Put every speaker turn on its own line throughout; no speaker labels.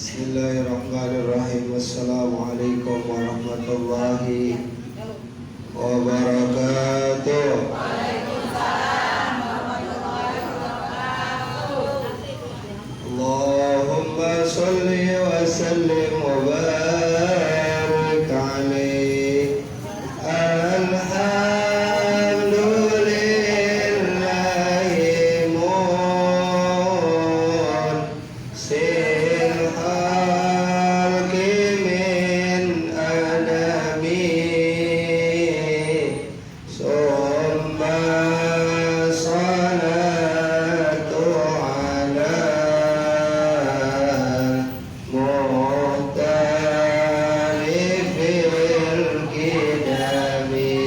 Bismillahirrahmanirrahim. Wassalamualaikum warahmatullahi wabarakatuh. Allahumma salli wa sallim wa barik alaihi. Alhamdulillahi munsil halki min adami summa salatu ala muhtalifil kidami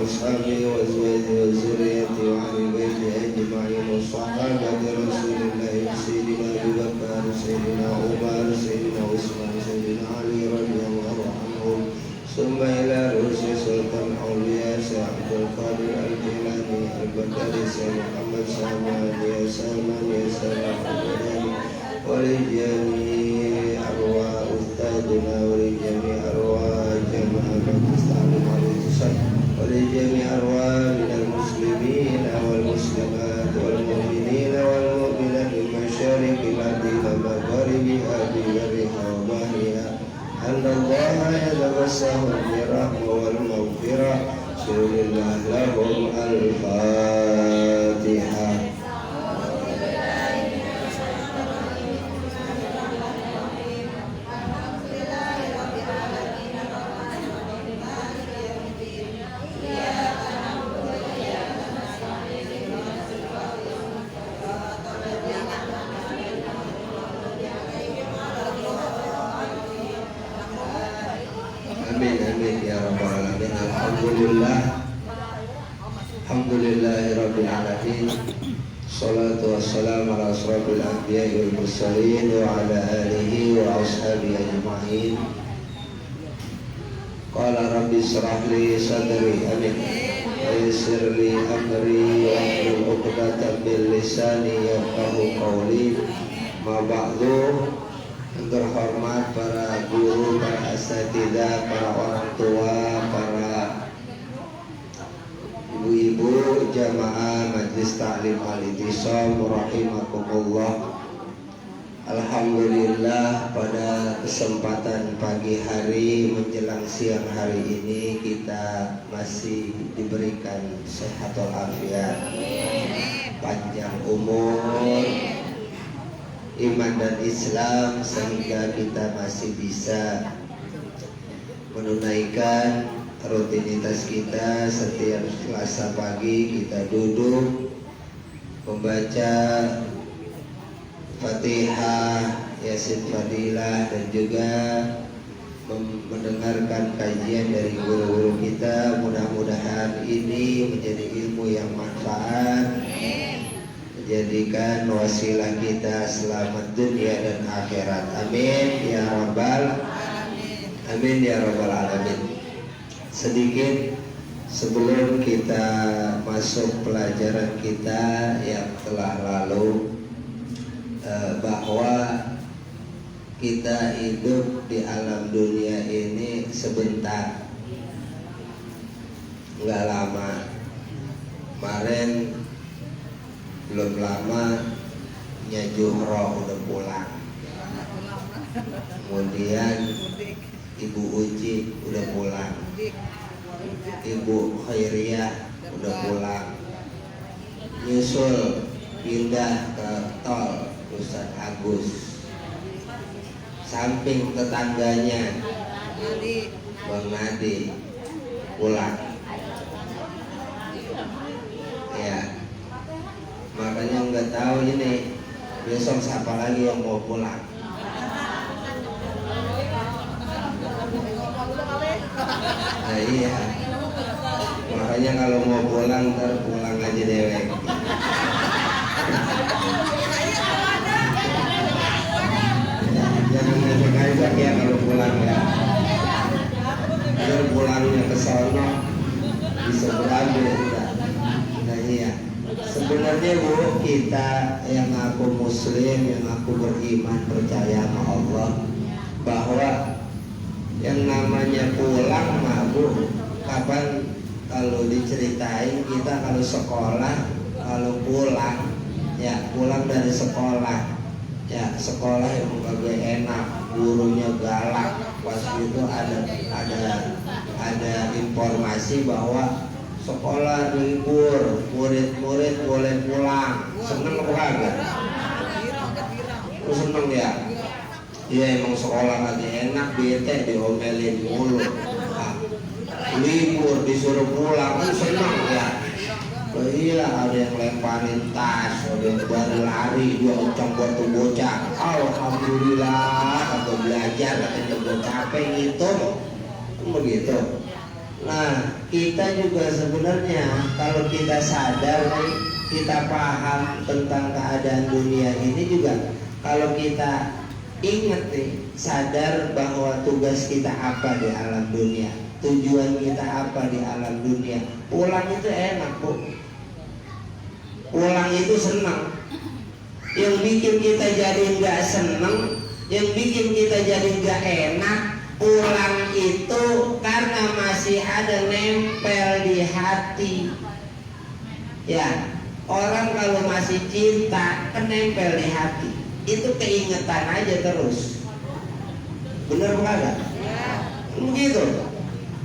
وأصحابه وأزواجه وذريته وأهل بيته أجمعين والصحابة رسول الله سيدنا أبي بكر سيدنا عمر سيدنا عثمان سيدنا علي رضي الله عنهم ثم إلى رؤوس سلطان الأولياء سيد عبد القادر الجيلاني البغدادي سيد محمد سلمان يا سلمان يا سلام البغدادي ولجميع أرواح أستاذنا ولجميع أرواح جماعة المستعلم والاتصال ولجميع أرواح من المسلمين والمسلمات والمؤمنين والمؤمنات من مشارق الأرض ومغاربها ببرها وبحرها أن الله يتوسعهم بالرحمة والمغفرة بسم الله لهم الفاتحة. Alhamdulillahirabbil alamin. Shalatu wassalamu ala asrofil anbiya'i wal mursalin wa ala alihi wa ashabihi ajma'in. Qala rabbi shrah li sadri amin wa yassir li amri wa hlul 'uqdatam min lisani yafqahu qawli. Ma ba'du. Yang terhormat para guru, para asatidzah, para orang tua, para ibu-ibu jamaah Majelis Ta'lim Al-Ittisam rahimakumullah. Alhamdulillah pada kesempatan pagi hari menjelang siang hari ini kita masih diberikan sehat walafiat, panjang umur, iman dan Islam sehingga kita masih bisa menunaikan rutinitas kita. Setiap Selasa pagi kita duduk membaca Fatihah, Yasin Fadilah dan juga mendengarkan kajian dari guru-guru kita. Mudah-mudahan ini menjadi ilmu yang manfaat, menjadikan wasilah kita selamat dunia dan akhirat. Amin ya rabbal alamin. Amin ya rabbal alamin. Sedikit sebelum kita masuk pelajaran kita yang telah lalu, bahwa kita hidup di alam dunia ini sebentar, nggak lama. Kemarin belum lama Nya Juhro udah pulang, kemudian Ibu Uci udah pulang, Ibu Khairiyah udah pulang, nyusul pindah ke tol Ustadz Agus, samping tetangganya Bang Nadi pulang. Ya, makanya nggak tahu ini besok siapa lagi yang mau pulang. Nah iya, makanya kalau mau pulang ntar pulang aja dewek. Jangan ngajak-ngajak ya kalau pulang ya. Biar pulangnya ke sono bisa berambil tidak. Nah iya, sebenarnya Bu, kita yang aku muslim, yang aku beriman, percaya sama Allah, bahwa yang namanya pulang mah Bu, kapan kalau diceritain kita kalau sekolah, kalau pulang ya pulang dari sekolah ya, sekolah yang kagak enak, gurunya galak. Pas itu ada informasi bahwa sekolah libur, murid-murid boleh pulang. Seneng apa kagak? Seneng ya? Iya, emang sekolah kagak enak, bete diomelin mulu. Libur disuruh pulang kan seneng ya. Oh iya, ada yang lemparin tas, ada yang lari, dia ucap buat tuh bocah. Alhamdulillah, atau belajar, katanya gue capek gitu, begitu. Nah, kita juga sebenarnya kalau kita sadar nih, kita paham tentang keadaan dunia ini juga, kalau kita ingat nih, sadar bahwa tugas kita apa di alam dunia, tujuan kita apa di alam dunia. Pulang itu enak, Bu. Pulang itu senang. Yang bikin kita jadi nggak senang, yang bikin kita jadi nggak enak, pulang itu karena masih ada nempel di hati. Ya, orang kalau masih cinta kan nempel di hati, itu keingetan aja terus. Bener bukan? Begitu.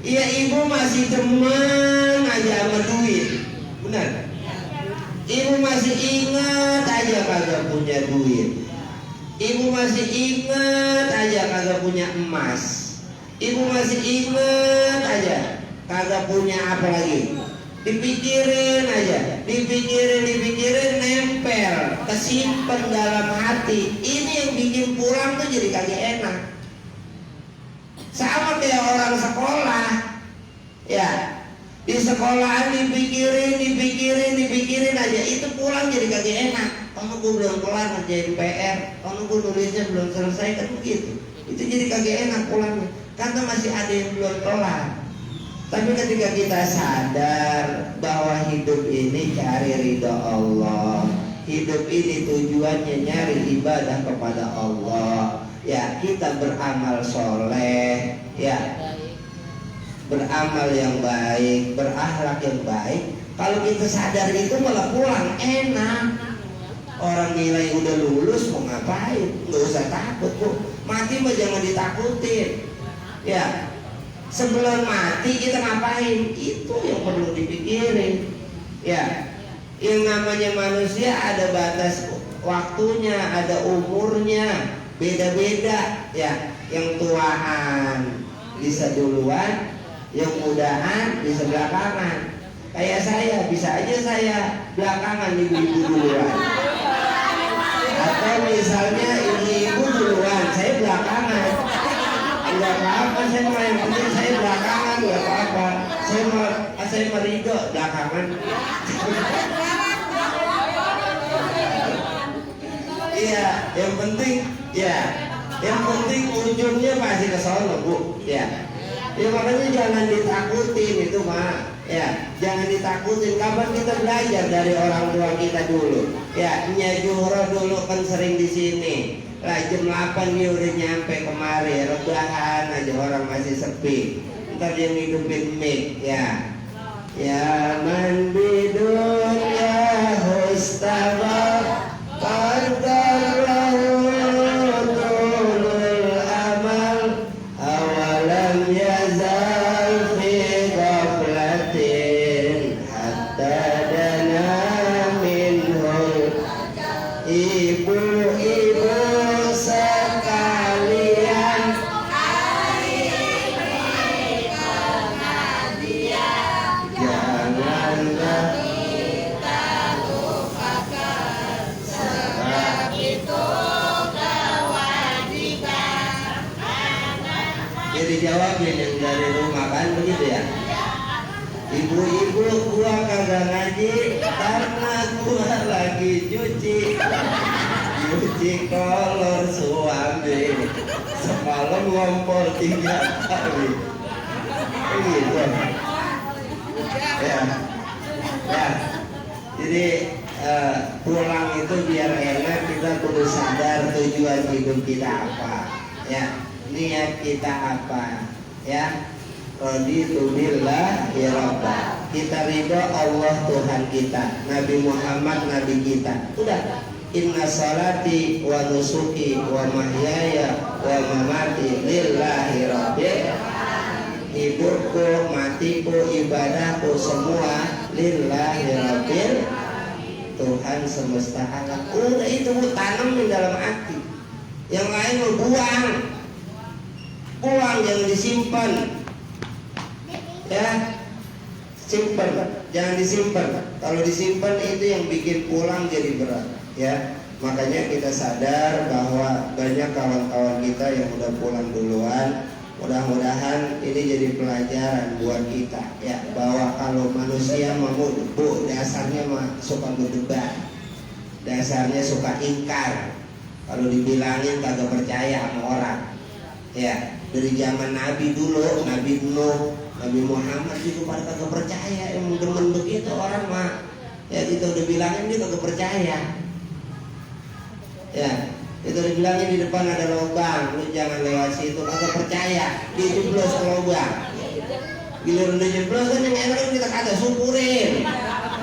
Iya, ibu masih demen aja sama duit. Bener. Ibu masih ingat aja kagak punya duit. Ibu masih ingat aja kagak punya emas. Ibu masih ingat aja kagak punya apa lagi. Dipikirin aja, dipikirin nempel, kesimpan dalam hati. Ini yang bikin pulang tuh jadi kagak enak. Sama kayak orang sekolah, ya, di sekolahan dipikirin aja, itu pulang jadi kagak enak. Kamu gue belum kelar ngerjain PR, kamu gue nulisnya belum selesai, kan begitu. Itu jadi kagak enak pulangnya, karena masih ada yang belum kelar. Tapi ketika kita sadar bahwa hidup ini cari ridha Allah, hidup ini tujuannya nyari ibadah kepada Allah, ya kita beramal soleh, ya beramal yang baik, berakhlak yang baik. Kalau kita sadar itu malah pulang enak. Orang nilai udah lulus mau ngapain? Nggak usah takut, Bu. Mati mah jangan ditakutin. Ya, sebelum mati kita ngapain? Itu yang perlu dipikirin. Ya, yang namanya manusia ada batas waktunya, ada umurnya, beda-beda. Ya, yang tuaan bisa duluan, yang mudahan bisa belakangan. Kayak saya, bisa aja saya belakangan, ibu-ibu duluan. Atau misalnya ibu-ibu duluan, saya belakangan. Enggak apa-apa, saya mah yang penting saya belakangan, enggak apa-apa. Saya merido belakangan. Iya, yang penting ya, yang penting ujungnya pasti ke sono, Bu. Ya. Ya makanya jangan ditakutin itu, Mak. Ya, jangan ditakutin. Kapan kita belajar dari orang tua kita dulu? Ya, Nya Juhro dulu kan sering di sini. Lah jam 8 dia udah nyampe kemari, rebahan aja, orang masih sepi. Ntar dia ngidupin mic, ya. Ya man bidun ya hustabab qardarlahu tulul amal awalam yazal fi ghaflatin hatta dana minhul. Ibu-ibu sekalian, janganlah kita lupakan, sebab itu kewajiban. Jadi jawabin yang dari rumah kan begitu ya. Ibu-ibu, gua kagak ngaji karena gua lagi cuci kolor suami. Semalam ngompol 3 kali. Gitu. Ya. Jadi pulang itu biar enak, kita perlu sadar tujuan hidup kita apa. Ya, niat kita apa. Ya. Raditu billahi rabba. Kita ridho Allah Tuhan kita, Nabi Muhammad Nabi kita. Udah. Inna salati wa nusuki wa mahyaya wa mamati lillahi rabbil alamin. Hidupku, matiku, ibadahku semua lillahi rabbil alamin, Tuhan semesta alam. Udah itu tanemin dalam hati. Yang lain lu buang, jangan disimpan. Ya, simpan, jangan disimpan. Kalau disimpan itu yang bikin pulang jadi berat. Ya, makanya kita sadar bahwa banyak kawan-kawan kita yang udah pulang duluan. Mudah-mudahan ini jadi pelajaran buat kita ya, bahwa kalau manusia dasarnya suka berdebat, dasarnya suka ingkar. Kalau dibilangin kagak percaya sama orang. Ya, dari zaman Nabi dulu, Nabi Nuh, Nabi Muhammad itu pada kagak percaya, emang demen begitu orang mah. Ya kita udah bilangin dia kagak percaya. Ya, itu dibilangin di depan ada lubang, lu jangan lewat situ, kagak percaya, dijeblos ke lubang. Giliran udah jeblos kan yang enak kita kagak syukurin.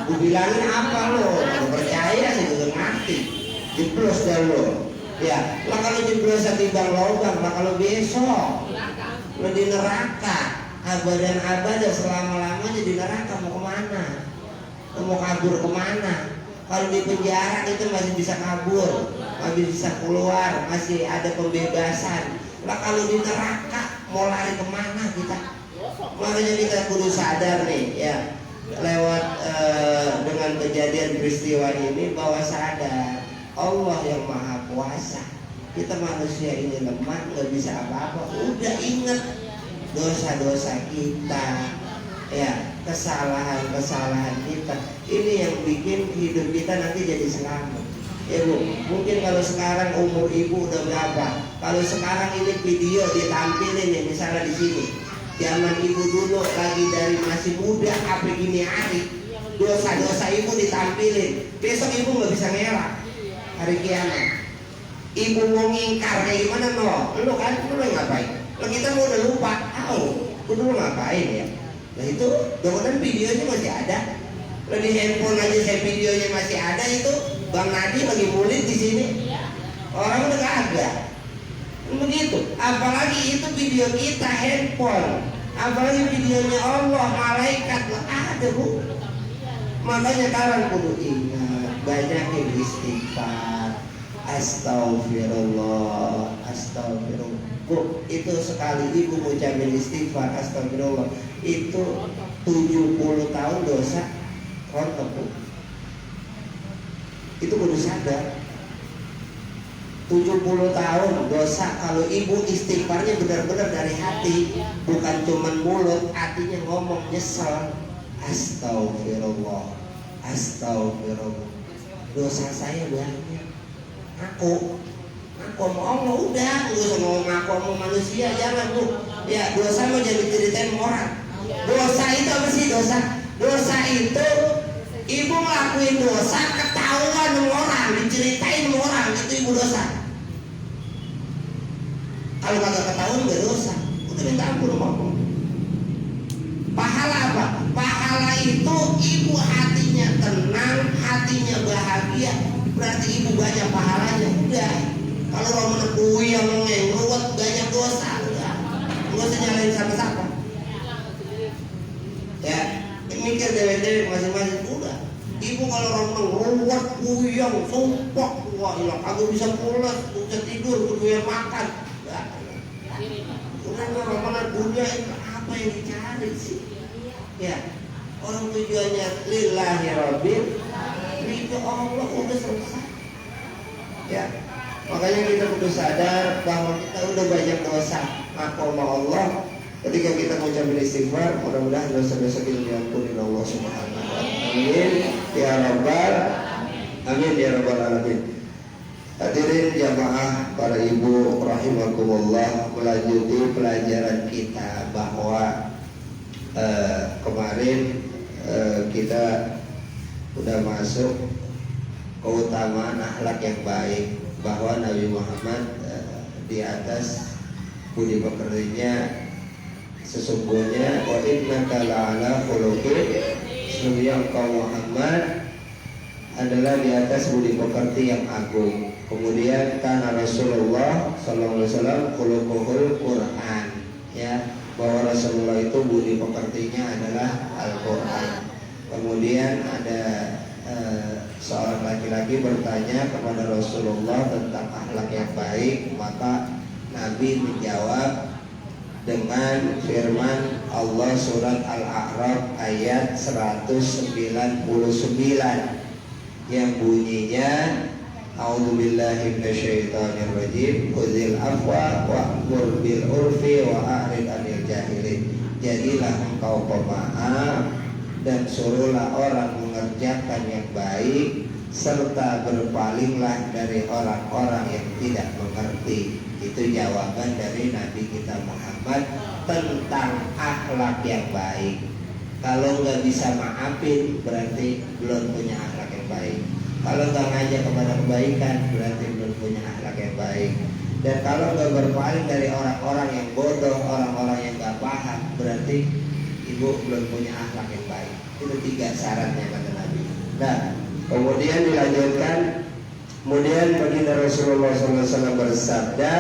Gue bilangin apa lo, kagak percaya sih, kagak ngerti. Jeblos dah lo. Ya, lah kalau jeblos timbang lubang, lah kalau besok lo di neraka, abadan abadan selama-lamanya di neraka, mau kemana? Lo mau kabur kemana? Kalau di penjara itu masih bisa kabur, masih bisa keluar, masih ada pembebasan. Lah kalau di neraka mau lari kemana kita? Makanya kita kudu sadar nih ya, lewat dengan kejadian peristiwa ini, bahwa sadar Allah yang maha kuasa. Kita manusia ini lemah, nggak bisa apa-apa. Udah inget dosa-dosa kita, ya, kesalahan-kesalahan kita. Ini yang bikin hidup kita nanti jadi selamat. Ya Bu, mungkin kalau sekarang umur ibu udah berapa? Kalau sekarang ini video ditampilin nih, misalnya di sini, zaman ibu dulu lagi dari masih muda sampai gini hari, dosa-dosa ibu ditampilin. Besok ibu nggak bisa ngelak hari kiamat. Ibu mau ngingkar kayak gimana no? Lu kan, lu ngapain? Lah kita mau udah lupa, lu dulu ngapain ya? Nah itu, kemudian videonya masih ada. Lah di handphone aja saya videonya masih ada itu. Bang Nadi lagi mulit di sini. Orang udah kagak. Begitu. Apalagi itu video kita handphone. Apalagi videonya Allah, malaikat lah ada Bu. Makanya kalian kudu ingat, banyakin istighfar. Astagfirullah, astagfirullah. Bu, itu sekali ibu ucapin istighfar, astagfirullah, itu 70 tahun dosa rontok Bu. Itu kudu sadar. 70 tahun dosa kalau ibu istighfarnya benar-benar dari hati, bukan cuman mulut, hatinya ngomong nyesel. Astagfirullah, astagfirullah. Dosa saya banyak. Aku sama Allah udah, lu sama aku sama manusia jangan Bu. Ya dosa mau jadi ceritain orang. Dosa itu apa sih dosa? Dosa itu ibu ngelakuin dosa, ketahuan sama orang, diceritain sama orang, itu ibu dosa. Kalau kagak ketahuan gak dosa, udah minta ampun sama Allah. Pahala apa? Pahala itu ibu hatinya tenang, hatinya bahagia, berarti ibu banyak pahalanya. Udah. Kalau orang menekui yang ngeruwet banyak dosa, udah. Gak usah nyalain siapa-siapa. Ya, mikir dewek-dewek masing-masing udah. Ibu kalau orang ngeruwet, kuyang, sumpah, wah ilah, kagak bisa pulas, bisa tidur, kudu makan. Udah orang mana dunia itu apa yang dicari sih? Ya, orang tujuannya lillahi rabbil, ridho Allah udah selesai. Ya, makanya kita kudu sadar bahwa kita udah banyak dosa, ngaku sama Allah. Ketika kita mengucapkan istighfar, mudah-mudahan dosa-dosa kita diampuni oleh Allah Subhanahu wa taala. Amin ya rabbal amin ya rabbal alamin. Hadirin jamaah para ibu rahimakumullah, melanjuti pelajaran kita bahwa kemarin kita udah masuk keutamaan akhlak yang baik, bahwa Nabi Muhammad di atas budi pekertinya sesungguhnya wa innaka la'ala khuluqin, sesungguhnya engkau Muhammad adalah di atas budi pekerti yang agung. Kemudian karena Rasulullah sallallahu alaihi wasallam khuluquhul Quran, ya, bahwa Rasulullah itu budi pekertinya adalah Al-Quran. Kemudian ada seorang laki-laki bertanya kepada Rasulullah tentang akhlak yang baik, maka Nabi menjawab dengan firman Allah surat Al-A'raf ayat 199 yang bunyinya A'udzubillahi minasyaitonirrajim. Khudhil afwa wa'mur bil urfi wa a'rid 'anil jahilin. Jadilah engkau pemaaf dan suruhlah orang mengerjakan yang baik, serta berpalinglah dari orang-orang yang tidak mengerti. Itu jawaban dari Nabi kita Muhammad tentang akhlak yang baik. Kalau nggak bisa maafin, berarti belum punya akhlak yang baik. Kalau nggak ngajak kepada kebaikan, berarti belum punya akhlak yang baik. Dan kalau nggak berpaling dari orang-orang yang bodoh, orang-orang yang nggak paham, berarti ibu belum punya akhlak yang baik. Itu 3 syaratnya kata Nabi. Nah, kemudian dilanjutkan. Kemudian baginda Rasulullah SAW bersabda,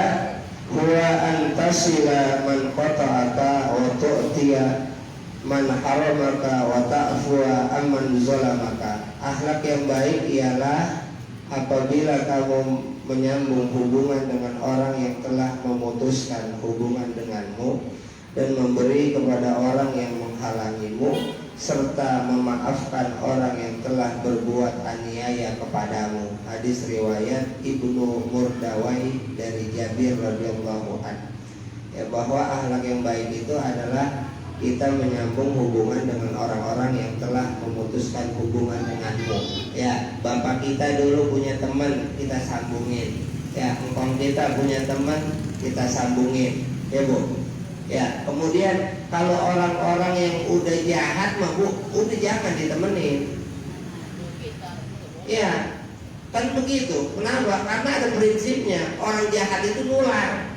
huwa antasila man qata'aka wa tu'tiya man haramaka wa ta'fuwa amman zalamaka. Akhlak yang baik ialah apabila kamu menyambung hubungan dengan orang yang telah memutuskan hubungan denganmu, dan memberi kepada orang yang menghalangimu, serta memaafkan orang yang telah berbuat aniaya kepadamu. Hadis riwayat Ibnu Murdawai dari Jabir radhiyallahu anhu. Ya, bahwa akhlak yang baik itu adalah kita menyambung hubungan dengan orang-orang yang telah memutuskan hubungan denganmu. Ya, bapak kita dulu punya teman, kita sambungin. Ya, engkong kita punya teman, kita sambungin. Ya Bu. Ya, kemudian kalau orang-orang yang udah jahat mah Bu, udah jangan ditemenin. Ya, kan begitu. Kenapa? Karena ada prinsipnya. Orang jahat itu nular.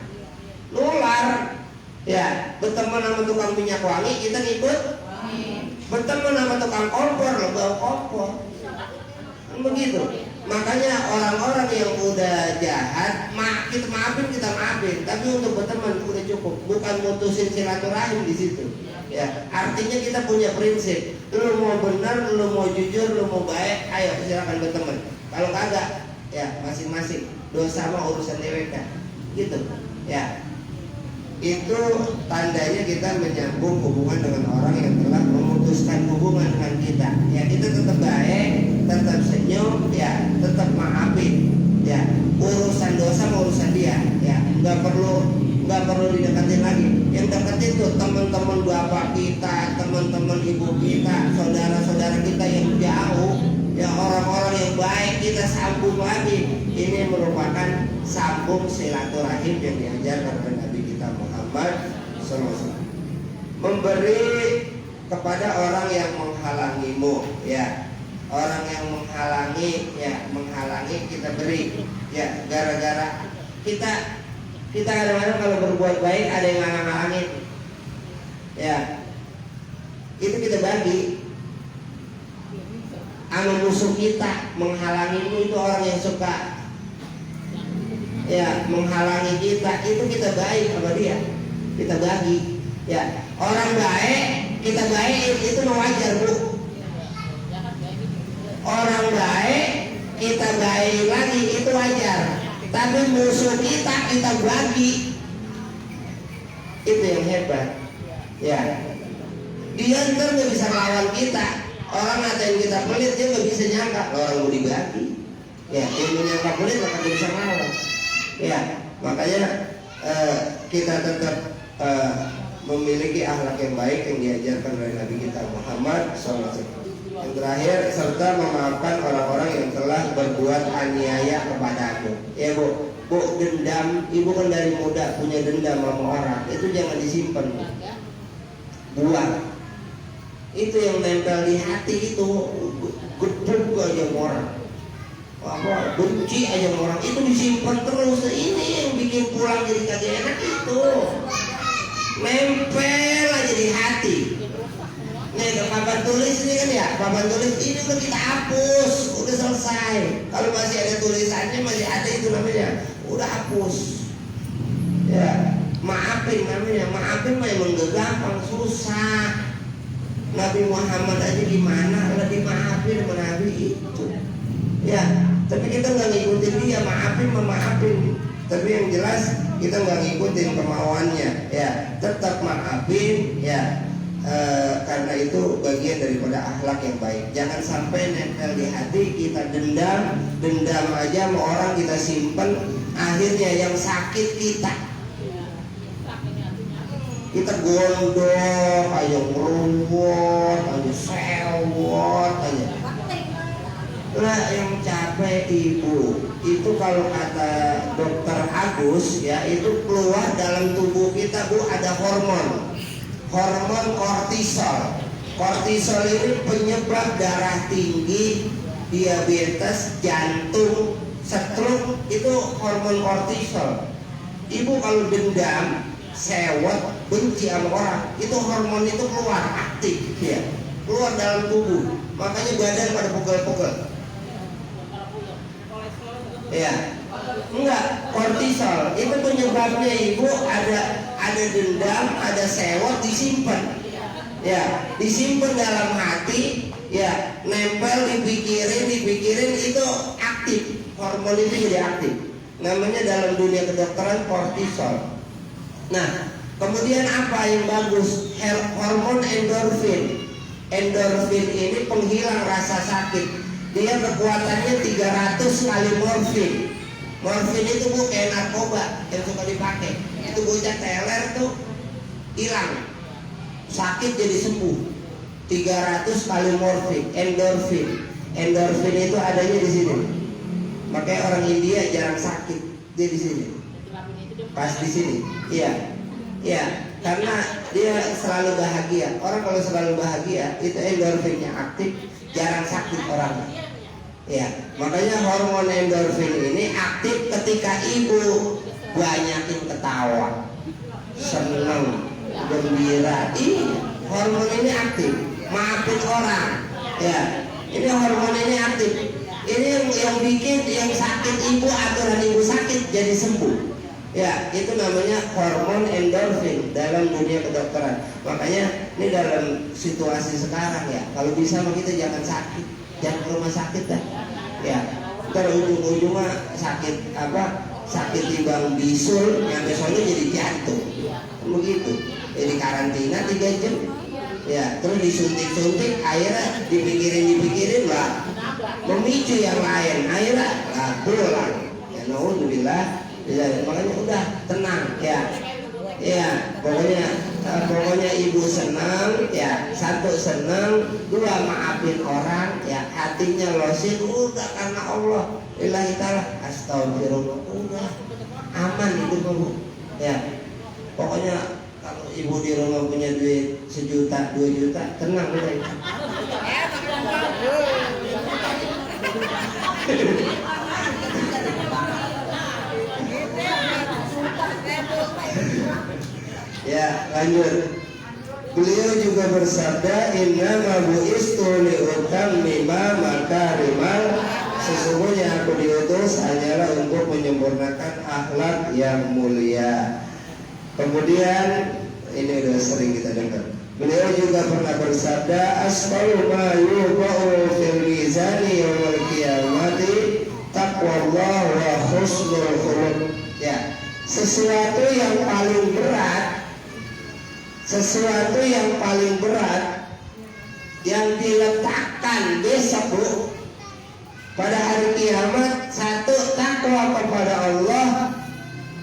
Nular. Ya, berteman sama tukang minyak wangi, kita ngikut. Berteman sama tukang kompor, lo bawa kompor. Kan begitu. Makanya orang-orang yang udah jahat, kita maafin. Tapi untuk berteman udah cukup. Bukan mutusin silaturahim di situ. Ya, artinya kita punya prinsip. Lu mau benar, lu mau jujur, lu mau baik, ayo silakan berteman. Kalau kagak, ya masing-masing. Dosa mah urusan DWK. Gitu. Ya. Itu tandanya kita menyambung hubungan dengan orang yang telah memutuskan hubungan dengan kita. Ya, kita tetap baik, tetap senyum, ya, tetap maafin. Ya, urusan dosa urusan dia. Ya, nggak perlu dideketin lagi. Yang deketin tuh teman-teman bapak kita, teman-teman ibu kita, saudara-saudara kita yang jauh. Ya, orang-orang yang baik kita sambung lagi. Ini merupakan sambung silaturahim yang diajarkan oleh Nabi kita Muhammad SAW. Memberi kepada orang yang menghalangimu, ya, orang yang menghalangi kita beri, ya, gara-gara kita kadang-kadang kalau berbuat baik ada yang ngalang-ngalangin, ya, itu kita bagi. Anu musuh kita menghalangimu itu orang yang suka, ya, menghalangi kita, itu kita baik sama dia, kita bagi. Ya, orang baik kita baik, itu wajar Bu. Orang baik kita baik lagi, itu wajar. Tapi musuh kita bagi, itu yang hebat. Ya, dia ntar nggak bisa lawan kita. Orang ngatain kita pelit, dia nggak bisa nyangka orang mau dibagi. Ya, dia menyangka pelit maka dia bisa ngelawan. Ya, makanya kita tetap memiliki akhlak yang baik yang diajarkan oleh Nabi kita Muhammad SAW. Yang terakhir, serta memaafkan orang-orang yang telah berbuat aniaya kepadamu. Ya Bu, dendam, ibu kan dari muda punya dendam sama orang, itu jangan disimpan, buang. Itu yang nempel di hati itu, gedung aja orang, benci aja orang, itu disimpan terus. Ini yang bikin pulang jadi kagak enak, itu nempel aja di hati. Nih ada papan tulis ini kan, ya, papan tulis ini udah kita hapus, udah selesai. Kalau masih ada tulisannya, masih ada itu namanya, udah hapus. Ya, maafin namanya, maafin mah emang gak gampang, susah. Nabi Muhammad aja gimana lah dimaafin sama Nabi itu. Ya, tapi kita nggak ngikutin dia, maafin. Tapi yang jelas kita nggak ngikutin kemauannya. Ya, tetap maafin. Ya, Karena itu bagian daripada akhlak yang baik. Jangan sampai nempel di hati, kita dendam aja sama orang, kita simpen, akhirnya yang sakit kita gondok aja, ngeruwot aja, sewot aja. Lah yang capek ibu itu, kalau kata dokter Agus ya, itu keluar dalam tubuh kita Bu ada hormon kortisol. Kortisol ini penyebab darah tinggi, diabetes, jantung, stroke, itu hormon kortisol. Ibu kalau dendam, sewot, benci sama orang, itu hormon itu keluar aktif ya, keluar dalam tubuh, makanya badan pada pegel-pegel. Ya, enggak, kortisol itu penyebabnya ibu ada dendam, ada sewot, disimpan. Ya, disimpan dalam hati, ya, nempel, dipikirin itu aktif, hormon itu jadi aktif. Namanya dalam dunia kedokteran kortisol. Nah, kemudian apa yang bagus? Hormon endorfin. Endorfin ini penghilang rasa sakit. Dia kekuatannya 300 kali morfin. Morfin itu Bu kayak narkoba yang suka dipakai. Itu bocah teler tuh hilang, sakit jadi sembuh. 300 kali morfin, endorfin. Endorfin itu adanya di sini. Makanya orang India jarang sakit, dia di sini. Pas di sini. Iya. Iya, karena dia selalu bahagia. Orang kalau selalu bahagia itu endorfinnya aktif, jarang sakit orangnya. Ya, makanya hormon endorfin ini aktif ketika ibu banyakin ketawa, senang, gembira. Iya, hormon ini aktif, maafin orang. Ya, ini hormon ini aktif. Ini yang bikin yang sakit ibu atau ibu sakit jadi sembuh. Ya, itu namanya hormon endorfin dalam dunia kedokteran. Makanya ini dalam situasi sekarang ya, kalau bisa mah kita jangan sakit, jangan ke rumah sakit dah. Ya, ntar ujung-ujungnya sakit apa? Sakit timbang bisul, yang besoknya jadi jantung. Begitu. Jadi karantina 3 jam. Ya, terus disuntik-suntik, akhirnya dipikirin lah, memicu yang lain, akhirnya lah pulang. Ya, naudzubillah. Ya, makanya udah tenang ya. Ya, pokoknya ibu senang ya, satu senang, dua maafin orang ya, hatinya losin, udah karena Allah lillahi ta'ala, astagfirullah, udah aman itu Bu ya. Pokoknya kalau ibu di rumah punya duit 1 juta 2 juta, tenang udah itu. Ya, lanjut. Beliau juga bersabda, innama bu'istu liutammima makarimal, sesungguhnya aku diutus hanyalah untuk menyempurnakan akhlak yang mulia. Kemudian ini udah sering kita dengar. Beliau juga pernah bersabda, asqalu ma yuba'u fil mizani yaumil qiyamati taqwallah wa husnul khuluq. Ya, sesuatu yang paling berat yang diletakkan besok Bu pada hari kiamat, satu takwa kepada Allah,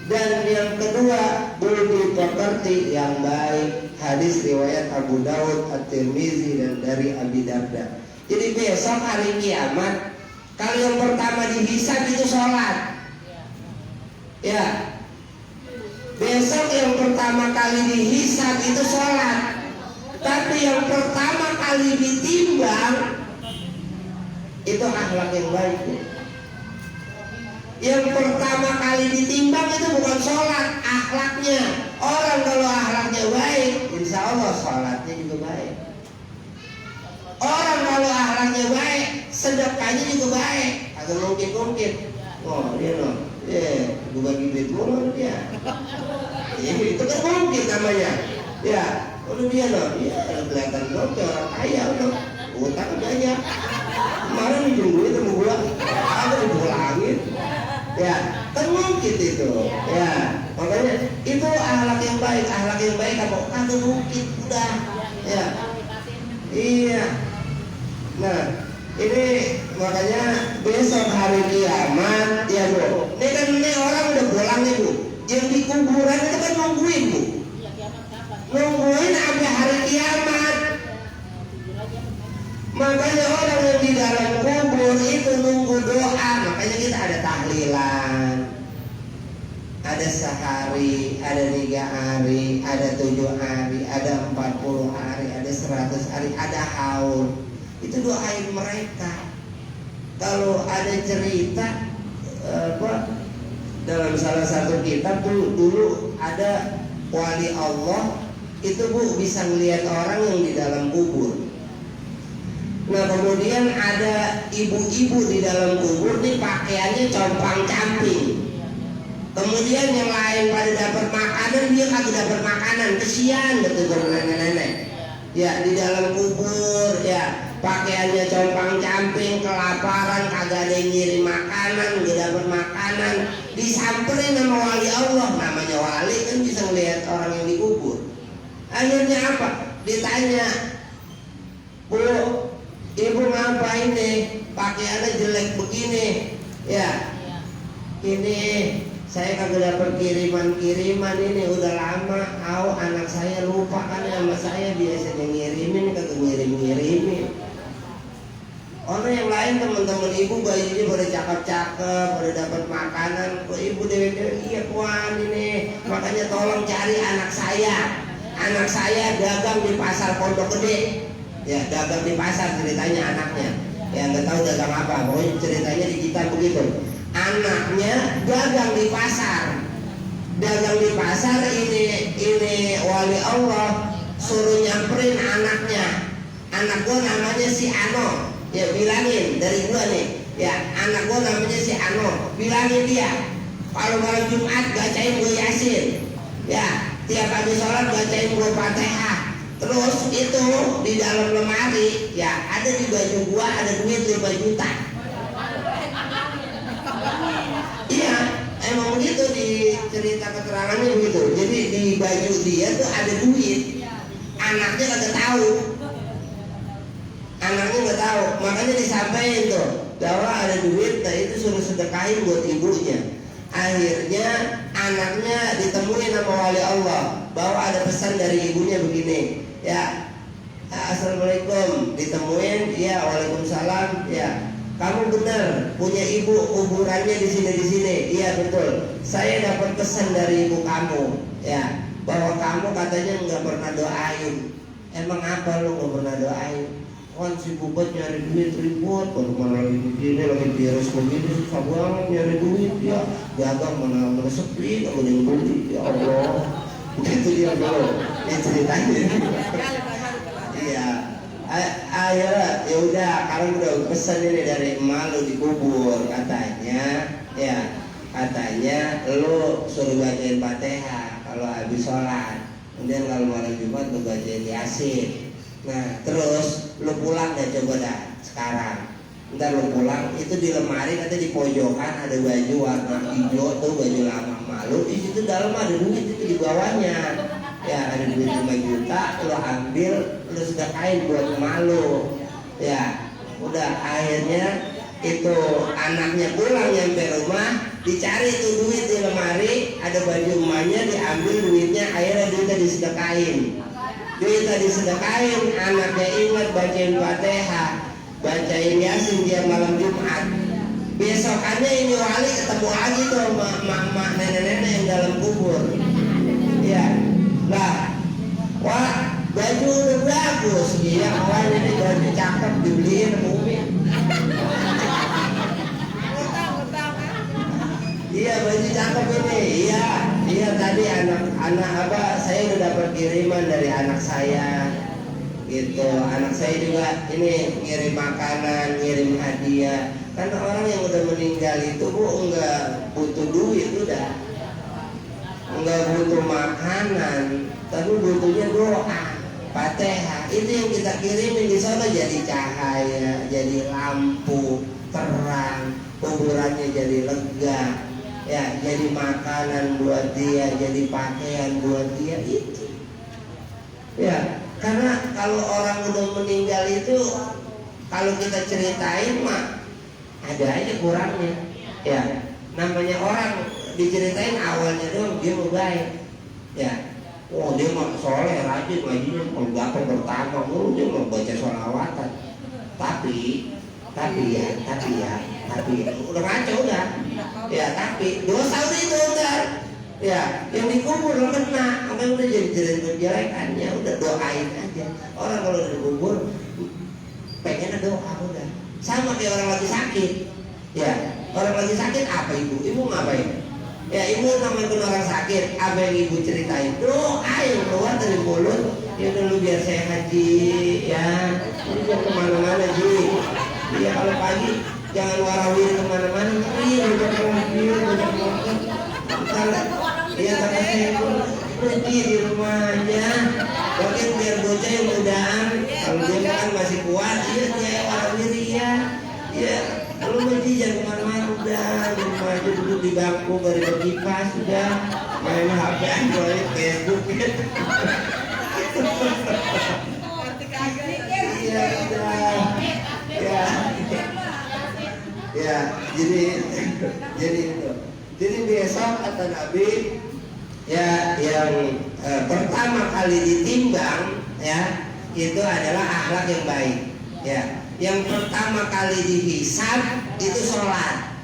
dan yang kedua budi pekerti yang baik. Hadis riwayat Abu Daud, At-Tirmizi, dan dari Abi Darda. Jadi besok hari kiamat, kalau yang pertama dihisab itu sholat. Ya, besok yang pertama kali dihisab itu sholat. Tapi yang pertama kali ditimbang itu akhlak yang baik. Yang pertama kali ditimbang itu bukan sholat, akhlaknya. Orang kalau akhlaknya baik, insya Allah sholatnya juga baik. Orang kalau akhlaknya baik, sedekahnya juga baik. Agak mungkin. Oh, dia loh. Gue bagi duit mulu dia. Itu kan mungkin namanya. Ya, udah dia loh. Ya, kelihatan dong kayak orang kaya loh. Utang banyak. Kemarin minjem duit sama gua, aku dipulangin. Ya, kan mungkin itu. Ya, makanya itu akhlak yang baik. Akhlak yang baik apa? Kagak mungkin. Udah. Ya, Nah, ini makanya besok hari kiamat ya Bu. Ini kan ini orang udah pulang nih Bu. Yang di kuburan itu kan nungguin Bu. Nungguin sampai hari kiamat. Makanya orang yang di dalam kubur itu nunggu doa. Makanya kita ada tahlilan, ada sehari, ada 3 hari, ada 7 hari, ada 40 hari, ada 100 hari, ada haul. Itu doain mereka. Kalau ada cerita dalam salah satu kitab dulu ada wali Allah itu Bu bisa melihat orang yang di dalam kubur. Nah kemudian ada ibu-ibu di dalam kubur nih pakaiannya compang-camping. Kemudian yang lain pada dapat makanan, dia kagak dapat makanan, kesian betul nenek-nenek. Ya di dalam kubur ya pakaiannya compang-camping, kelaparan, kagak ada yang ngirim makanan, gak dapat makanan. Disamperin sama wali Allah, namanya wali kan bisa melihat orang yang dikubur. Akhirnya apa? Ditanya, Bu, Ibu ngapain nih? Pakaiannya jelek begini. Ya, ini saya kagak dapat kiriman ini udah lama. Anak saya lupa kan sama saya, biasanya ngirimin kagak ngirim-ngirimin. Orang yang lain teman-teman ibu bajunya pada cakep-cakep, pada dapat makanan. Kok ibu dewe-dewe iya kuan ini. Makanya tolong cari anak saya. Anak saya dagang di pasar Pondok Gede. Ya dagang di pasar ceritanya anaknya. Ya nggak tahu dagang apa. Pokoknya ceritanya di kita begitu. Anaknya dagang di pasar. Dagang di pasar ini wali Allah suruh nyamperin anaknya. Anak gua namanya si Ano. Ya bilangin dari gua nih. Ya anak gua namanya si Ano. Bilangin dia kalau malam Jumat bacain gua Yasin. Ya tiap habis sholat bacain gua Fatihah. Terus itu di dalam lemari ya ada di baju gua ada duit 5 juta. Iya, emang begitu di cerita keterangannya begitu. Jadi di baju dia tuh ada duit. Anaknya kagak tahu. Anaknya nggak tahu. Makanya disampaikan tuh bahwa ada duit, nah itu suruh sedekahin buat ibunya. Akhirnya anaknya ditemuin sama wali Allah bahwa ada pesan dari ibunya begini. Ya, assalamualaikum. Ditemuin, ya waalaikumsalam. Ya, kamu benar punya ibu kuburannya di sini. Iya betul. Saya dapat pesan dari ibu kamu. Ya, bahwa kamu katanya nggak pernah doain. Emang apa lu nggak pernah doain? Kan si bubat nyari duit ribut, kalau malah ini lagi virus begini susah banget nyari duit ya. Dagang mana sepi, kalau yang beli ya Allah. Begitu dia dulu. Ini ceritanya. Iya. Akhirnya ya udah, sekarang udah pesan ini dari emak lu dikubur katanya. Ya katanya lu suruh bacain Fatihah kalau habis sholat. Kemudian kalau malam Jumat lu bacain Yasin. Nah terus lu pulang deh coba dah sekarang. Ntar lu pulang itu di lemari kata di pojokan ada baju warna hijau tuh, baju lama malu. Di situ dalam ada duit itu di bawahnya. Ya ada duit 5 juta, lu ambil, lu sedekahin buat malu. Ya udah akhirnya itu anaknya pulang nyampe rumah, dicari tuh duit di lemari, ada baju emaknya, diambil duitnya, akhirnya duitnya disedekahin. Duitnya disedekahin, anaknya ingat bacain Fatihah, bacain Yasin dia malam Jumat. Besokannya ini wali ketemu lagi tuh sama nenek-nenek yang dalam kubur. Ya, lah, wah baju udah bagus, iya kawan ini baju cakep dibeliin Umi. Iya baju cakep ini, iya tadi anak apa saya udah dapat kiriman dari anak saya. Gitu, anak saya juga ini ngirim makanan, ngirim hadiah. Karena orang yang udah meninggal itu Bu enggak butuh duit udah, enggak butuh makanan, tapi butuhnya doa, Fatihah. Itu yang kita kirimin di sana jadi cahaya, jadi lampu terang, kuburannya jadi lega, ya jadi makanan buat dia, jadi pakaian buat dia itu. Ya. Karena kalau orang udah meninggal itu Kalau kita ceritain mah ada aja kurangnya. Ya, namanya orang diceritain awalnya doang dia mau baik. Ya, oh dia mau soleh, rajin, ngajinya kalau pertama, dia mau baca sholawatan. Tapi udah ngaco udah. Ya, tapi dosa udah itu udah. Ya, yang dikubur lo kena, apa udah jadi kejelekannya, udah doain aja. Orang kalau udah dikubur pengen doa udah. Sama kayak orang lagi sakit. Ya, orang lagi sakit apa ibu? Ibu ngapain? Ya, ibu namanya orang sakit, apa yang ibu ceritain? Doa yang keluar dari mulut. Ya dulu biar saya haji, ya. Ini jangan kemana-mana ji. Ya kalau pagi jangan warawir kemana-mana. Iya, banyak mobil, banyak motor. Kalau ya sama saya pergi di rumah aja. Mungkin biar bocah yang mudahan. Kalau dia makan masih kuat, iya dia warawir ya. Ya. Kalau berarti jangan kemana-mana udah di rumah aja duduk di bangku bari berkipas sudah main HP Android Facebook gitu. Iya udah ya jadi itu jadi besok kata Nabi ya yang pertama kali ditimbang ya itu adalah akhlak yang baik ya. Yang pertama kali dihisab itu sholat.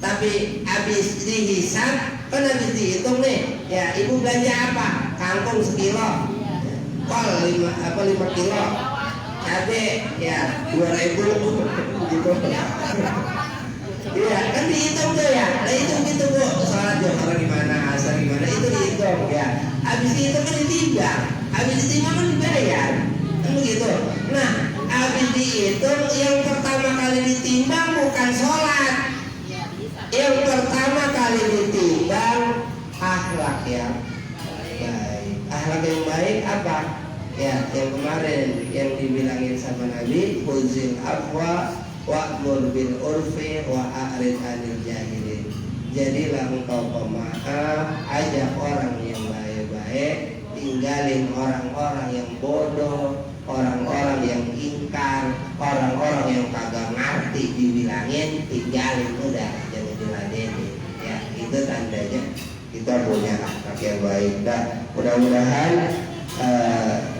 Tapi habis dihisab kan habis dihitung nih. Ya ibu belanja apa? Kangkung sekilo, kol 5 kilo, cabai ya 2.000 gitu. Iya kan dihitung tuh ya. Nah itu gitu bu. Sholat Johor gimana, asar gimana itu dihitung ya. Habis dihitung kan ditimbang. Habis ditimbang kan dibayar. Kan begitu. Nah habis dihitung yang pertama kali ditimbang bukan sholat. Yang pertama kali ditimbang akhlak yang baik. Akhlak yang baik apa? Ya yang kemarin yang dibilangin sama Nabi, khuzil afwa wa'mur bil urfi wa a'rid 'anil jahilin. Jadilah engkau pemaaf, ajak orang yang baik-baik, tinggalin orang-orang yang bodoh, orang-orang yang ingkar, orang-orang yang kagak ngerti dibilangin, tinggalin udah, jangan diladenin. Ya, itu tandanya kita punya akhlak yang baik. Dan mudah-mudahan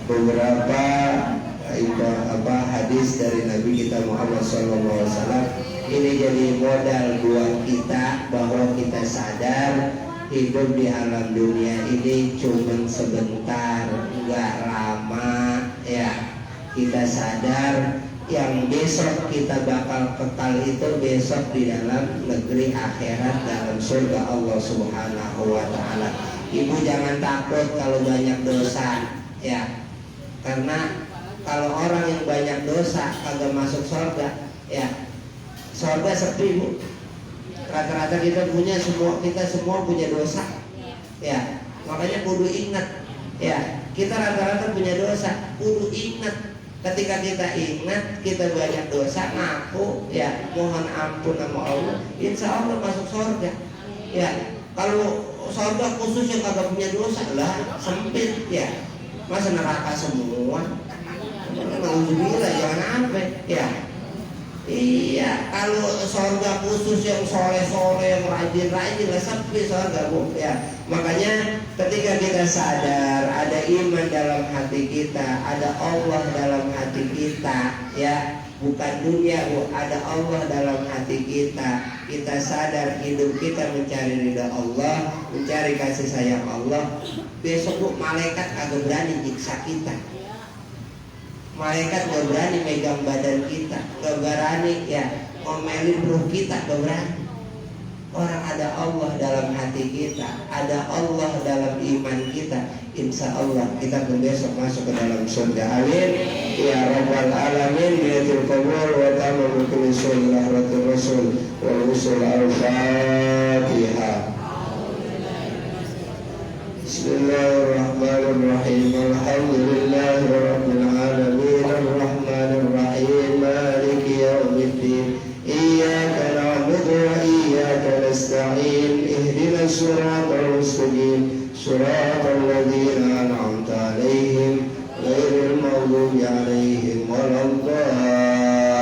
beberapa hadis dari Nabi kita Muhammad SAW ini jadi modal buat kita bahwa kita sadar hidup di alam dunia ini cuma sebentar, enggak lama ya. Kita sadar yang besok kita bakal kekal itu besok di dalam negeri akhirat dalam surga Allah Subhanahu wa taala. Ibu jangan takut kalau banyak dosa ya. Karena kalau orang yang banyak dosa kagak masuk surga ya. Surga sepi bu. Rata-rata kita semua punya dosa ya. Makanya kudu ingat ya, kita rata-rata punya dosa. Kudu ingat, ketika kita ingat kita banyak dosa, ngaku ya, mohon ampun sama Allah, insya Allah masuk surga ya. Kalau surga khusus yang kagak punya dosa lah sempit ya, masa neraka semua. Alhamdulillah jangan sampai ya. Iya, kalau surga khusus yang soleh-soleh, yang rajin-rajin lah sepi surga bu ya. Makanya ketika kita sadar ada iman dalam hati kita, ada Allah dalam hati kita ya, bukan dunia bu, ada Allah dalam hati kita. Kita sadar hidup kita mencari ridha Allah, mencari kasih sayang Allah. Besok bu malaikat agak berani nyiksa kita. Malaikat gak berani megang badan kita, gak berani ya ngomelin ruh kita, gak berani. Orang ada Allah dalam hati kita, ada Allah dalam iman kita, insya Allah kita pun besok masuk ke dalam surga. Amin ya rabbal alamin. Biatul qabul wa tamamul kulli syai'in rahmatur rasul wal usul al-fatihah. Bismillahirrahmanirrahim. Alhamdulillahi rabbil alamin, arrahmanir rahim, maliki yaumiddin. Iyyaka na'budu wa iyyaka nasta'in. Ihdinas siratal mustaqim, siratal ladzina an'amta 'alaihim ghairil maghdubi 'alaihim waladdallin.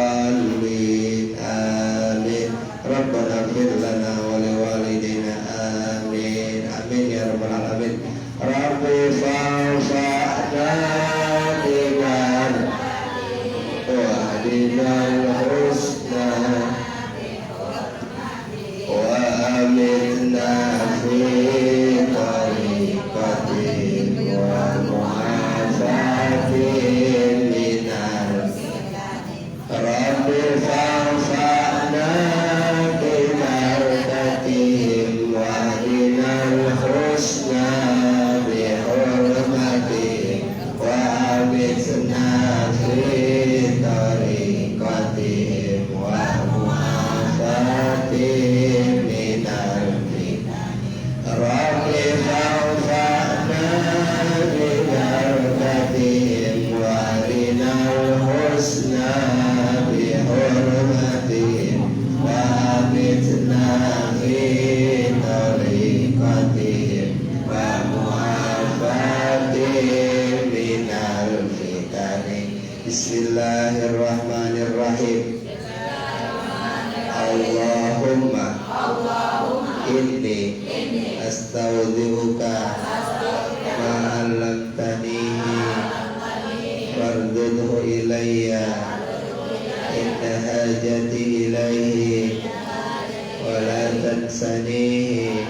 astaghfiruka ma 'allamtanihi fardudhu ilayya inna hajati ilaihi wa la tansanihi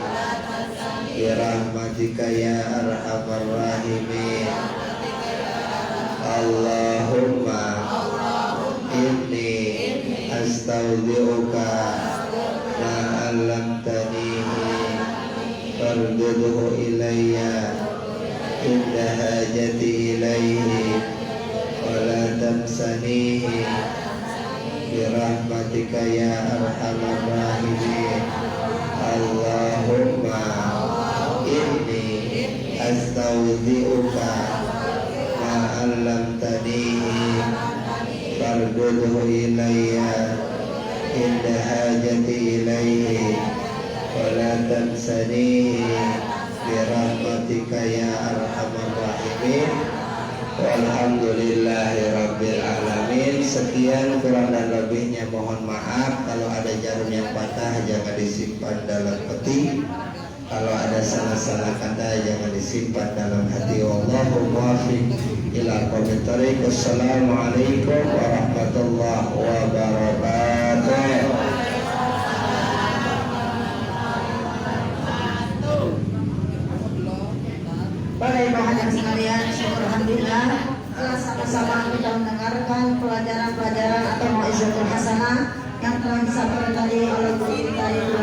bi rahmatika ya arhamar rahimin. Allahumma inni astaghfiruka ma 'allamtanihi fardudhu ilayya inda hajati ilaihi wa la tamsanihi bi rahmatika ya arhamar rahimin. Allahumma inni astaghfiruka ma 'allamtanihi fardudhu ilayya inda hajati ilaihi wa la tansanihi bi rahmatika ya arhamar rahimin. Walhamdulillahi rabbil alamin. Sekian, kurang dan lebihnya mohon maaf. Kalau ada jarum yang patah jangan disimpan dalam peti. Kalau ada salah-salah kata jangan disimpan dalam hati. Wallahu muwaffiq ila aqwamit thoriq. Wassalamualaikum warahmatullahi wabarakatuh.
Para ibu hadirin sekalian, syukur alhamdulillah telah sama-sama kita mendengarkan pelajaran-pelajaran atau mau'izatul hasanah yang telah disampaikan tadi oleh guru kita yang